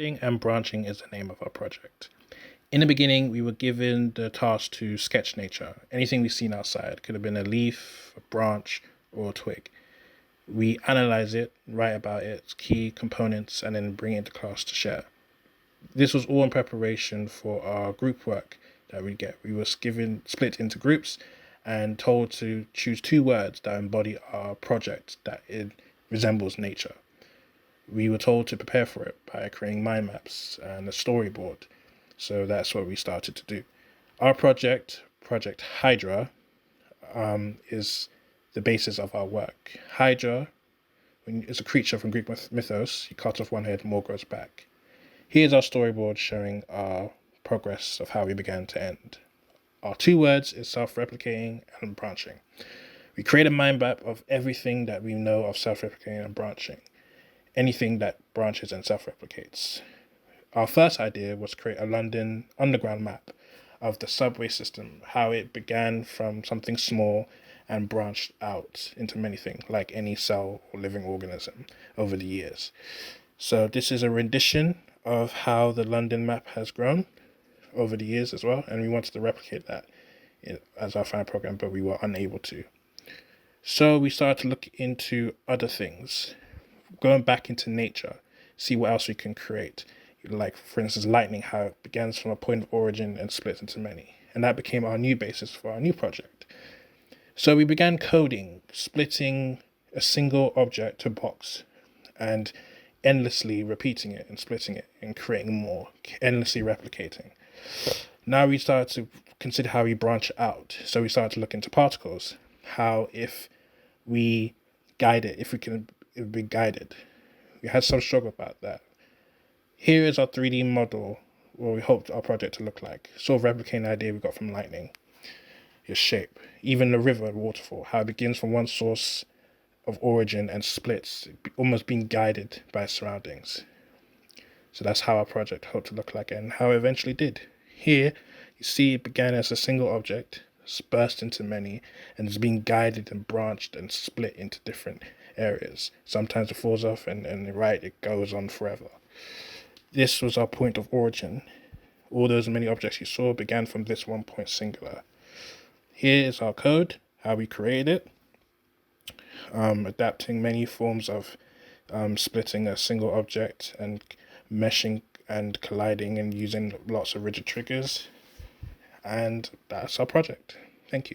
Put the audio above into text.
Splitting and branching is the name of our project. In the beginning, we were given the task to sketch nature. Anything we've seen outside could have been a leaf, a branch, or a twig. We analyze it, write about its key components, and then bring it into class to share. This was all in preparation for our group work that we get. We were given split into groups and told to choose 2 words that embody our project that it resembles nature. We were told to prepare for it by creating mind maps and a storyboard. So that's what we started to do. Our project, Project Hydra, is the basis of our work. Hydra is a creature from Greek mythos. You cut off one head, more grows back. Here's our storyboard showing our progress of how we began to end. Our 2 words is self-replicating and branching. We create a mind map of everything that we know of self-replicating and branching. Anything that branches and self-replicates. Our first idea was to create a London underground map of the subway system, how it began from something small and branched out into many things, like any cell or living organism over the years. So this is a rendition of how the London map has grown over the years as well, and we wanted to replicate that as our final program, but we were unable to. So we started to look into other things, going back into nature, see what else we can create. Like, for instance, lightning, how it begins from a point of origin and splits into many. And that became our new basis for our new project. So we began coding, splitting a single object to box and endlessly repeating it and splitting it and creating more, endlessly replicating. Now we started to consider how we branch out. So we started to look into particles, how if we guide it, if it would be guided. We had some struggle about that. Here is our 3D model, what we hoped our project to look like. Sort of replicating the idea we got from lightning. Its shape. Even the river and waterfall, how it begins from one source of origin and splits, almost being guided by its surroundings. So that's how our project hoped to look like and how it eventually did. Here, you see it began as a single object, burst into many, and is being guided and branched and split into different areas. Sometimes it falls off and it goes on forever. This was our point of origin. All those many objects you saw began from this one point singular. Here is our code, how we created it, adapting many forms of splitting a single object and meshing and colliding and using lots of rigid triggers. And that's our project. Thank you.